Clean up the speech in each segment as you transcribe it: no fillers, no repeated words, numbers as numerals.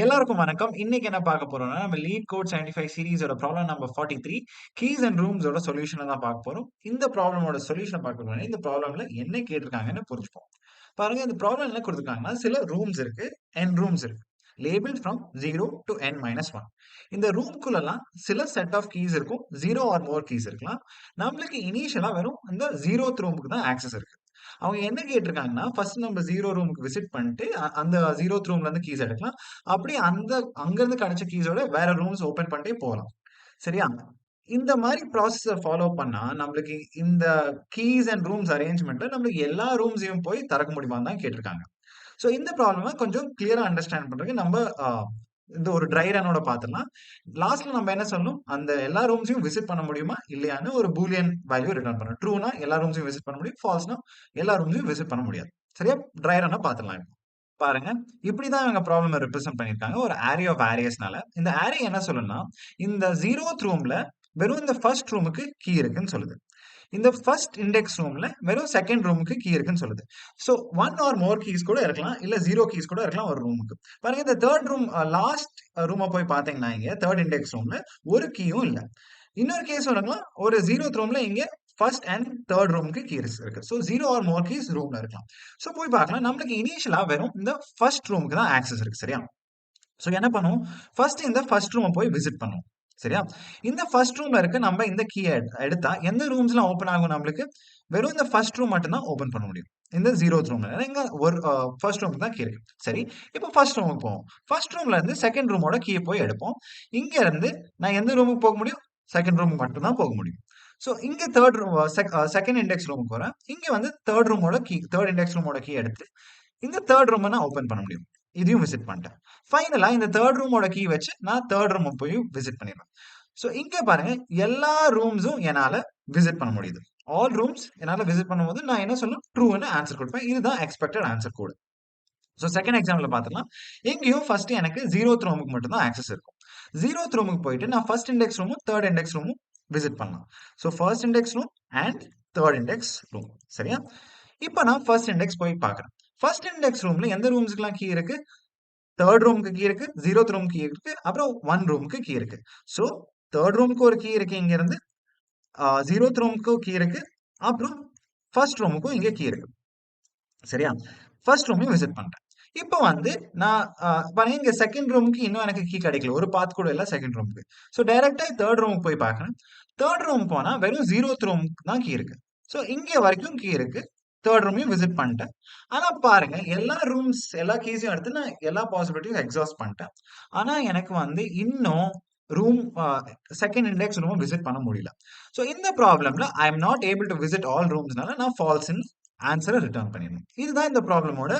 எல்லாருக்கும் வணக்கம். இன்னைக்கு என்ன பார்க்க போறோம்னா, நம்ம லீட் கோட் 75 சீரிஸோட ப்ராப்ளம் நம்பர் 43 கீஸ் அண்ட் ரூம்ஸோட சொல்யூஷன தான் பார்க்க போறோம். இந்த ப்ராப்ளமோட சொல்யூஷன பார்க்க முன்னாடி இந்த ப்ராப்ளம்ல என்ன கேட்டிருக்காங்கன்னு புரிஞ்சுப்போம். பாருங்க இந்த ப்ராப்ளம் என்ன குடுத்துருக்காங்கன்னா, சில ரூம்ஸ் இருக்கு, n ரூம்ஸ் இருக்கு. Labelled from 0 to n-1. இந்த ரூம்க்குள்ளலாம் சில செட் ஆஃப் கீஸ் இருக்கும். 0 ஆர் மோர் கீஸ் இருக்கலாம். நம்மளுக்கு இனிஷியலா வெறும் இந்த 0த் ரூமுக்கு தான் ஆக்சஸ் இருக்கு. அவங்க என்ன கேட்டிருக்காங்கன்னா, ஃபர்ஸ்ட் நம்ம 0 ரூமுக்கு விசிட் பண்ணிட்டு, அந்த 0த் ரூம்ல இருந்து கீஸ் எடுக்கலாம். அப்படியே அங்கருந்து கிடைச்ச கீஸோட வேற ரூம்ஸ் ஓப்பன் பண்ணிட்டே போலாம். சரியா? இந்த மாரி ப்ராசஸ ஃபாலோ பண்ணா, நம்மளுக்கு இந்த கீஸ் அண்ட் ரூம்ஸ் அரேஞ்ச்மென்ட்ல நம்மளுக்கு எல்லா ரூம்ஸையும் போய் திறக்க முடியுமான்னு தான் கேட்டிருக்காங்க. ஸோ இந்த ப்ராப்ளம கொஞ்சம் கிளியரா அண்டர்ஸ்டாண்ட் பண்றதுக்கு நம்ம இந்த ஒரு ட்ரை ரன்னோட பார்த்துடலாம். லாஸ்ட்ல நம்ம என்ன சொல்லணும்? அந்த எல்லா ரூம்ஸையும் விசிட் பண்ண முடியுமா? இல்லையான்னு ஒரு பூலியன் வேல்யூ ரிட்டர்ன் பண்ணணும். ட்ரூனா எல்லா ரூம்ஸையும் விசிட் பண்ண முடியும். ஃபால்ஸ்னா எல்லா ரூம்ஸையும் விசிட் பண்ண முடியாது. சரியா? ட்ரை ரன்னா பார்த்துடலாம் இப்போ. பாருங்க. இப்படிதான் இவங்க ப்ராப்ளம ரெப்ரசன்ட் பண்ணியிருக்காங்க. ஒரு அரே ஆஃப் அரேஸ்னால. இந்த அரே என்ன சொல்லும்னா, இந்த 0த் ரூம்ல வெறும் இந்த ஃபர்ஸ்ட் ரூமுக்கு கீ இருக்குன்னு சொல்லுது. இந்த ஃபர்ஸ்ட் இண்டெக்ஸ் ரூம்ல வெறும் செகண்ட் ரூமுக்கு கீ இருக்குன்னு சொல்லுது. ஸோ 1 ஆர் மோர் கீஸ் கூட இருக்கலாம். இல்ல 0 கீஸ் கூட இருக்கலாம் ஒரு ரூமுக்கு. பாருங்க இந்த 3 ரூம் லாஸ்ட் ரூம போய் பார்த்தீங்கன்னா இங்க 3 இண்டெக்ஸ் ரூம்ல ஒரு கீயும் இல்ல. இன்னொரு கேஸ் இருக்கலாம். ஒரு 0த் ரூம்ல இங்க ஃபர்ஸ்ட் அண்ட் 3 ரூமுக்கு கீஸ் இருக்கு. ஸோ 0 ஆர் மோர் கீஸ் ரூம்ல இருக்கலாம். ஸோ போய் பார்க்கலாம். நம்மளுக்கு இனிஷியலா வெறும் இந்த ஃபர்ஸ்ட் ரூமுக்கு தான் ஆக்சஸ் இருக்கு. சரியா? ஸோ என்ன பண்ணுவோம்? ஃபர்ஸ்ட் இந்த ஃபர்ஸ்ட் ரூம போய் விசிட் பண்ணுவோம். சரியா? இந்த ஃபர்ஸ்ட் ரூம்ல இருக்க நம்ம இந்த கீய எடுத்தா எந்த ரூம்ஸ்லாம் ஓப்பன் ஆகும் நம்மளுக்கு? வெறும் இந்த ஃபர்ஸ்ட் ரூம் மட்டும் தான் ஓப்பன் பண்ண முடியும். இந்த 0த் ரூம்ல. ஏன்னா இங்க ஒரு ஃபர்ஸ்ட் ரூமுக்கு தான் கீ இருக்கு. சரி. இப்போ ஃபர்ஸ்ட் ரூமுக்கு போவோம். ஃபர்ஸ்ட் ரூம்ல இருந்து செகண்ட் ரூமோட கீய போய் எடுப்போம். இங்க இருந்து நான் எந்த ரூமுக்கு போக முடியும்? செகண்ட் ரூமுக்கு மட்டும் தான் போக முடியும். ஸோ இங்க 3 ரூம் செகண்ட் இண்டெக்ஸ் ரூமுக்கு போறேன். இங்க வந்து 3 ரூமோட கீ 3 இண்டெக்ஸ் ரூமோட கீ எடுத்து இந்த 3 ரூம நான் ஓப்பன் பண்ண முடியும். இதையும் விசிட் பண்ணிட்டேன். ஃபைனலா இந்த 3 ரூமோட கீ வச்சு நான் 3 ரூம போய் விசிட் பண்ணிருவேன். ஸோ இங்க பாருங்க எல்லா ரூம்ஸும் என்னால விசிட் பண்ண முடியுது. ஆல் ரூம்ஸ் என்னால விசிட் பண்ணும்போது நான் என்ன சொல்லணும்? ட்ரூன்னு ஆன்சர் குடுப்பேன். இதுதான் எக்ஸ்பெக்டட் ஆன்சர் கோடு. ஸோ செகண்ட் எக்ஸாம்பிள்ல பார்த்துடலாம். இங்கேயும் ஃபர்ஸ்ட் எனக்கு 0த் ரூமுக்கு மட்டும் தான் ஆக்சஸ் இருக்கும். 0த் ரூமுக்கு போயிட்டு நான் ஃபர்ஸ்ட் இண்டெக்ஸ் ரூமும், 3 இண்டெக்ஸ் ரூமும் விசிட் பண்ணலாம். So first index room and 3 index room. சரியா? இப்ப நான் ஃபர்ஸ்ட் இண்டெக்ஸ் போய் பார்க்குறேன். ஃபர்ஸ்ட் இண்டெக்ஸ் ரூம்ல எந்த ரூம்ஸ்க்குலாம் கீ இருக்கு? 3 ரூமுக்கு கீ இருக்கு, 0த் ரூமுக்கு கீ இருக்கு, அப்புறம் 1 ரூமுக்கு கீ இருக்கு. ஸோ 3 ரூமுக்கு ஒரு கீ இருக்கு இங்க இருந்து. 0த் ரூமுக்கும் கீ இருக்கு. அப்புறம் ஃபர்ஸ்ட் ரூமுக்கும் இங்க கீ இருக்கு. சரியா? ஃபர்ஸ்ட் ரூமையும் விசிட் பண்றேன். இப்போ வந்து நான் பாருங்க இங்க செகண்ட் ரூமுக்கு இன்னும் எனக்கு கீ கிடைக்கல. ஒரு பாத் கூட இல்ல செகண்ட் ரூமுக்கு. ஸோ டைரக்ட்டா 3 ரூமுக்கு போய் பார்க்குறேன். 3 ரூம் போனா வெறும் 0த் ரூமுக்கு தான் கீ இருக்கு. ஸோ இங்க வரைக்கும் கீ இருக்கு. 3 ரூமையும் விசிட் பண்ணிட்டேன். ஆனா பாருங்க எல்லா ரூம்ஸ் எல்லா கீஸையும் எடுத்து நான் எல்லா பாசிபிலிட்டியும் எக்ஸாஸ்ட் பண்ணிட்டேன். ஆனா எனக்கு வந்து இன்னும் ரூம் செகண்ட் இண்டெக்ஸ் ரூம விசிட் பண்ண முடியல. ஸோ இந்த ப்ராப்ளம்ல I am not able to visit all ரூம்ஸ்னால நான் ஃபால்ஸ்ன்னு ஆன்சரை ரிட்டர்ன் பண்ணிடணும். இதுதான் இந்த ப்ராப்ளமோட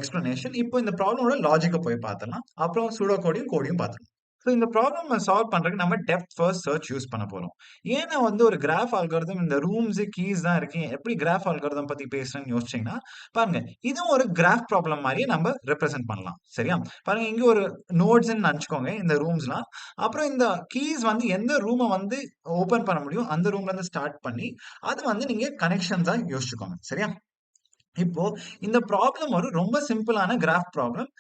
எக்ஸ்பிளனேஷன். இப்போ இந்த ப்ராப்ளமோட லாஜிக்கை போய் பார்த்துடலாம். அப்புறம் சூடோ கோடையும் பார்த்துடலாம். ஸோ இந்த ப்ராப்ளம் சால்வ் பண்றதுக்கு நம்ம டெப்த் ஃபர்ஸ்ட் சர்ச் யூஸ் பண்ண போறோம். ஏன்னா வந்து ஒரு கிராஃப் அல்காரிதம் இந்த ரூம்ஸ் கீஸ் தான் இருக்கு. எப்படி கிராஃப் அல்காரிதம் பத்தி பேசுறேன்னு யோசிச்சீங்கன்னா பாருங்க இதுவும் ஒரு கிராஃப் ப்ராப்ளம் மாதிரியே நம்ம ரெப்ரசென்ட் பண்ணலாம். சரியா? பாருங்க இங்க ஒரு நோட்ஸ்ன்னு நினைச்சுக்கோங்க இந்த ரூம்ஸ்லாம். அப்புறம் இந்த கீஸ் வந்து எந்த ரூமை வந்து ஓபன் பண்ண முடியும் அந்த ரூம்ல இருந்து ஸ்டார்ட் பண்ணி அது வந்து நீங்க கனெக்ஷன்ஸா யோசிச்சுக்கோங்க. சரியா? இப்போ இந்த ப்ராப்ளம் ஒரு ரொம்ப சிம்பிளான graph problem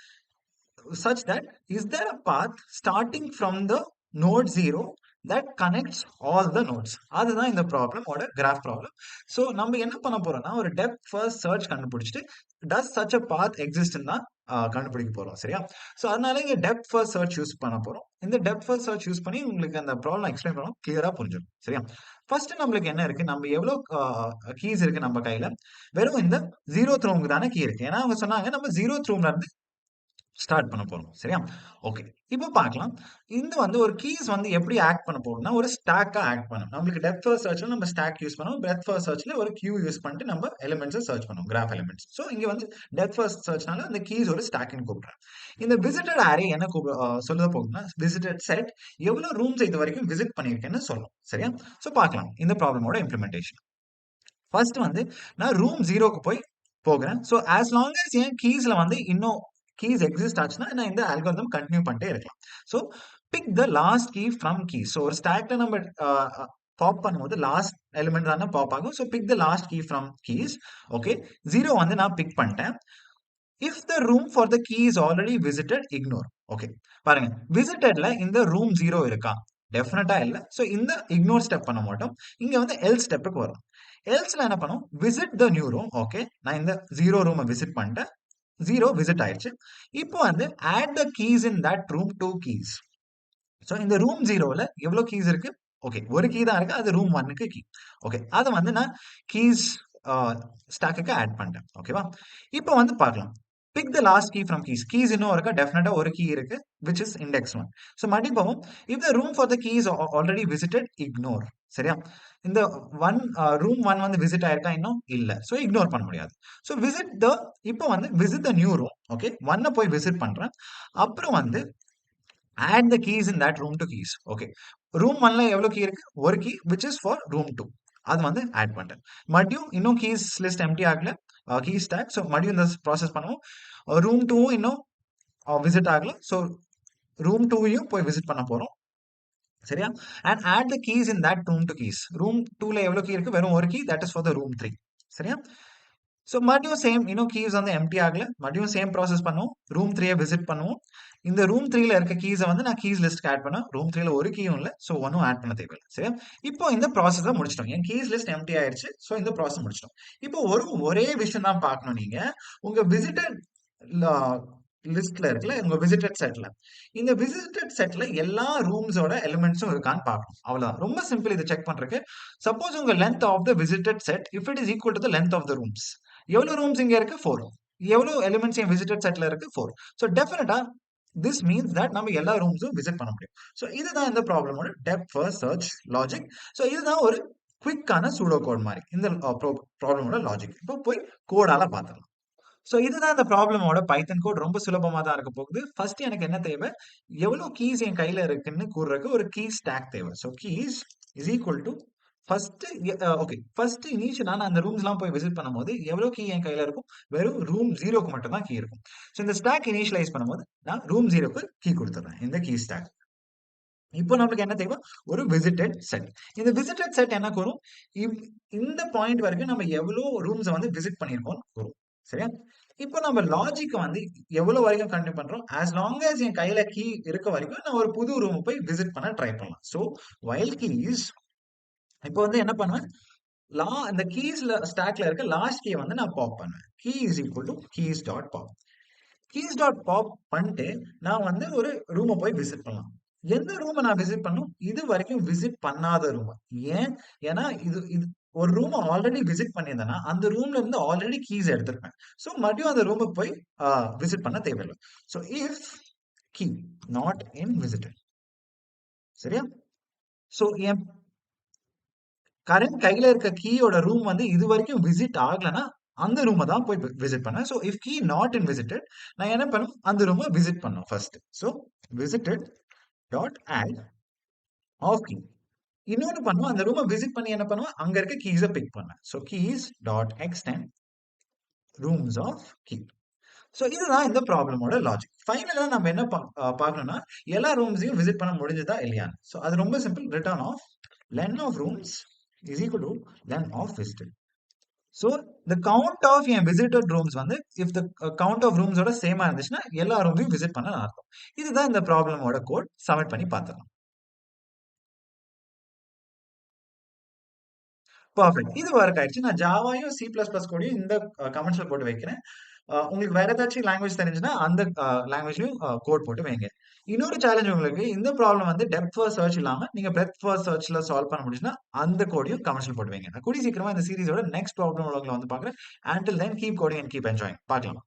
such that is there a path starting from the node 0 that connects all the nodes. அதுதான் இந்த ப்ராப்ளமோட கிராஃப் ப்ராப்ளம். ஸோ நம்ம என்ன பண்ண போறோம்னா ஒரு டெப்த் ஃபர்ஸ்ட் சர்ச் கண்டுபிடிச்சிட்டு டஸ் such a path exist தான் கண்டுபிடிக்க போறோம். சரியா? ஸோ அதனால இங்க டெப்த் ஃபர்ஸ்ட் சர்ச் யூஸ் பண்ண போறோம். இந்த டெப்த் ஃபர்ஸ்ட் சர்ச் யூஸ் பண்ணி உங்களுக்கு அந்த ப்ராப்ளம் எக்ஸ்பிளைன் பண்ணோம் கிளியரா புரிஞ்சிடும். சரியா? ஃபர்ஸ்ட் நம்மளுக்கு என்ன இருக்கு? நம்ம எவ்வளவு கீஸ் இருக்கு நம்ம கையில? வெறும் இந்த 0த் ரூமுக்கு தானே கீ இருக்கு. ஏன்னா அவங்க சொன்னாங்க நம்ம 0த் ரூம்ல இருந்து ஸ்டார்ட் பண்ண போறோம். சரியா? ஓகே. இப்போ பார்க்கலாம். இந்த வந்து ஒரு கீஸ் வந்து எப்படி ஆக்ட் பண்ண போறோம்னா, ஒரு ஸ்டாக்கா ஆக்ட் பண்ணும். நம்மளுக்கு டெப்த் ஃபர்ஸ்ட் சர்ச்ல நம்ம ஸ்டாக் யூஸ் பண்ணுவோம். பிரெத் ஃபர்ஸ்ட் சர்ச்ல ஒரு கியூ யூஸ் பண்ணிட்டு நம்ம எலிமெண்ட்ஸை சர்ச் பண்ணுவோம். Graph elements. ஸோ இங்க வந்து டெப்த் ஃபர்ஸ்ட் சர்ச்னால அந்த கீஸ் ஒரு ஸ்டாக்னு கூப்பிடுறேன். இந்த விசிட்டட் அரே என்ன சொல்ல போகுதுன்னா, விசிட்டட் செட் எவ்வளவு ரூம்ஸ் இது வரைக்கும் விசிட் பண்ணியிருக்கேன்னு சொல்லும். சரியா? ஸோ பார்க்கலாம் இந்த ப்ராப்ளமோட இம்ப்ளிமெண்டேஷன். ஃபர்ஸ்ட் வந்து நான் ரூம் 0க்கு போய் போகிறேன். ஸோ ஆஸ் லாங் as என் கீஸ்ல வந்து இன்னும் கீஸ் எக்ஸிஸ்ட் ஆச்சுன்னா நான் இந்த அல்காரிதம் கண்டினியூ பண்ணிட்டே இருக்கலாம். So pick the last key from key. So ஒரு ஸ்டாக்ல நம்ம பாப் பண்ணும்போது லாஸ்ட் எலிமெண்ட் தானே பாப் ஆகும். So pick the last key from keys. Okay 0 வந்து நான் பிக் பண்ணிட்டேன். If the room for the key is already visited ignore. Okay. பாருங்க. விசிட்டட்ல இந்த ரூம் 0 இருக்கா? டெஃபினட்டா இல்ல. சோ இந்த இக்னோர் ஸ்டெப் பண்ண மாட்டோம். இங்க வந்து எல்ஸ் ஸ்டெப்புக்கு வரும். எல்ஸ்ல என்ன பண்ணும்? Visit the new room. Okay. நான் இந்த 0 ரூம விசிட் பண்ணிட்டேன். 0 விசிட் ஆயிடுச்சு. இப்போ வந்து add the keys in that room 2 keys. So இந்த ரூம் 0ல எவ்வளோ கீஸ் இருக்கு? ஓகே. ஒரு கீ தான் இருக்கு. அது ரூம் 1க்கு கீ. ஓகே. அத வந்து நான் கீஸ் அ ஸ்டாக்குக்கு ஆட் பண்ணிட்டேன். ஓகேவா? இப்போ வந்து பார்க்கலாம். Pick the last key from keys. Keys இன்னும் இருக்கா? டெஃபினட்டா ஒரு கீ இருக்கு. Which is index 1. சோ மறுபடியும் போவோம். If the room for the key is already visited, ignore. சரியா? இந்த ரூம் 1 வந்து விசிட் ஆயிருக்கா இன்னும்? இல்ல. சோ இக்னோர் பண்ண முடியாது. சோ இப்போ வந்து visit the new room. Okay. 1 போய் விசிட் பண்றேன். அப்புறம் வந்து add the keys in that room to keys. Okay. Room 1ல எவ்வளவு கீ இருக்கு? ஒரு key which is for room 2. அது வந்து ஆட் பண்ணிட்டேன். மறுபடியும் இன்னும் கீஸ் லிஸ்ட் எம்ப்டி ஆகல. Key stack. சோ மறுபடியும் இந்த ப்ராசஸ் பண்ணுவோம். ரூம் 2 இன்னும் விசிட் ஆகல. சோ ரூம் 2யும் போய் விசிட் பண்ண போறோம். சரியா? And add the keys in that room to keys. Room 2ல எவ்வளவு கீ இருக்கு? வெறும் ஒரு key. That is for the room 3. சரியா? சோ மறுபடியும் சேம் இன்னும் கீஸ் வந்து எம்ப்டி ஆகல. மறுபடியும் சேம் ப்ராசஸ் பண்ணுவோம். ரூம் 3 விசிட் பண்ணுவோம். இந்த ரூம் 3ல இருக்க கீஸ வந்து நான் கீஸ் லிஸ்ட்க்கு ஆட் பண்ணேன். ரூம் 3ல ஒரு கீயும் இல்ல. சோ ஒண்ணும் ஆட் பண்ண தேவையில்ல. சரியா? இப்போ இந்த ப்ராசஸ முடிச்சிட்டோம். என் கீஸ் லிஸ்ட் எம்ப்டி ஆயிருச்சு. சோ இந்த ப்ராசஸ் முடிச்சிட்டோம். இப்போ ஒரே விஷயம் தான் பார்க்கணும் நீங்க. உங்க விசிட்டட் ல லிஸ்ட்ல இருக்குல்ல, உங்க விசிட்டட் செட்ல. இந்த விசிட்டட் செட்ல எல்லா ரூம்ஸோட எலிமெண்ட்ஸும் இருக்கான்னு பார்க்கணும். அவ்வளவுதான். ரொம்ப சிம்பிள் இத செக் பண்றதுக்கு. சப்போஸ் உங்க length of the visited set if it is equal to the length of the rooms. எவ்வளவு ரூம்ஸ் இங்க இருக்கு? 4. எவ்வளவு எலிமெண்ட்ஸ் என் விசிட்டட் செட்ல இருக்கு? 4. சோ டெஃபினட்டா திஸ் மீன்ஸ் தட் நம்ம எல்லா ரூம்ஸும் விசிட் பண்ண முடியும். சோ இதுதான் இந்த ப்ராப்ளமோட depth first search logic. So இதுதான் ஒரு குவிக்கான சூடோ கோட் மாதிரி. இந்த ப்ராப்ளமோட லாஜிக். இப்போ போய் கோடால பார்த்துடலாம். சோ இதுதான் இந்த ப்ராப்ளமோட பைத்தன் கோட். ரொம்ப சுலபமா தான் இருக்க போகுது. ஃபர்ஸ்ட் எனக்கு என்ன தேவை? எவ்வளவு கீஸ் என் கையில இருக்குன்னு கூறுறதுக்கு ஒரு கீ ஸ்டாக் தேவை. So keys is equal to first okay. First இனிஷியலா நான் அந்த ரூம்ஸ்லாம் போய் விசிட் பண்ணும்போது எவ்வளவு கீ என் கையில இருக்கும்? வெறும் ரூம் 0க்கு மட்டும் தான் கீ இருக்கும். சோ இந்த ஸ்டாக் இனிஷியலைஸ் பண்ணும்போது நான் ரூம் 0க்கு கீ குடுத்துறேன். இந்த கீ ஸ்டாக். இப்போ நம்மளுக்கு என்ன தேவை? ஒரு விசிட்டட் செட். இந்த விசிட்டட் செட் என்ன கூறும்? இந்த பாயிண்ட் வரைக்கும் நம்ம எவ்வளவு ரூம்ஸ வந்து விசிட் பண்ணியிருக்கோம்னு கூறும். சரியா? இப்போ நம்ம லாஜிக்க வந்து எவ்வளவு வரைக்கும் கண்டினியூ பண்றோம்? as long as என் கையில கீ இருக்க வரைக்கும் நான் ஒரு புது ரூம் போய் விசிட் பண்ண ட்ரை பண்ணலாம். சோ while keys இப்போ வந்து என்ன பண்ணுவேன்? இந்த கீஸ்ல ஸ்டாக்ல இருக்க லாஸ்ட் கீ வந்து நான் பாப் பண்ணுவேன். Key is equal to keys dot pop. keys dot pop பண்ணிட்டு நான் வந்து ஒரு ரூம போய் விசிட் பண்ணலாம். எந்த ரூம நான் விசிட் பண்ணணும்? இது வரைக்கும் விசிட் பண்ணாத ரூம். ஏன்? ஏன்னா இது இது ஒரு ரூம ஆல்ரெடி விசிட் பண்ணியிருந்தேன்னா, அந்த ரூம்ல இருந்து ஆல்ரெடி கீஸ் எடுத்திருப்பேன். சோ மறுபடியும் அந்த ரூமுக்கு போய் விசிட் பண்ண தேவையில்ல. So if key not in visited. சரியா? சோ என் கரண்ட் கையில இருக்க கீயோட ரூம் வந்து இதுவரைக்கும் விசிட் ஆகலன்னா, அந்த ரூம தான் போய் விசிட் பண்ணேன். So if key not in visited, நான் என்ன பண்ணணும்? அந்த ரூம விசிட் பண்ணணும் first. So visited dot add of key. இன்னொன்னு பண்ணுவேன். அந்த ரூம விசிட் பண்ணி என்ன பண்ணுவேன்? அங்க இருக்க கீஸ பிக் பண்ணுவேன். So keys dot extend rooms of key. So இதுதான் இந்த ப்ராப்ளமோட லாஜிக். ஃபைனலா நம்ம என்ன பார்க்கணும்னா, எல்லா ரூம்ஸையும் விசிட் பண்ண முடிஞ்சதா இல்லையான்னு. சோ அது ரொம்ப simple. Return of len of rooms is equal to len of visited. So the count of N visited rooms வந்து if the count of rooms ஓட சேமா இருந்துச்சுன்னா எல்லா ரூமையும் விசிட் பண்ண அர்த்தம். இதுதான் இந்த ப்ராப்ளமோட கோட். சப்மிட் பண்ணி பார்த்துக்கலாம். பெர்ஃபெக்ட். இது வொர்க் ஆயிடுச்சு. நான் ஜாவாயும், சி பிளஸ் பிளஸ் கோடையும் இந்த கமெண்ட்ஸ்ல போட்டு வைக்கிறேன். உங்களுக்கு வேற ஏதாச்சும் லாங்குவேஜ் தெரிஞ்சுன்னா அந்த லாங்குவேஜ்லயும் கோட் போட்டு வைங்க. இன்னொரு சேலஞ்ச் உங்களுக்கு இந்த ப்ராப்ளம் வந்து டெப்த் ஃபர்ஸ்ட் சர்ச் இல்லாம நீங்க பிரெத் ஃபர்ஸ்ட் சர்ச்ல சால்வ் பண்ண முடிஞ்சுன்னா அந்த கோடையும் கமெண்ட்ஸ்ல போட்டு வைங்க. நான் கூடிய சீக்கிரமா இந்த சீரிஸோட நெக்ஸ்ட் ப்ராப்ளம் உங்களை வந்து பார்க்குறேன். Until then keep coding and keep enjoying. பார்க்கலாம்.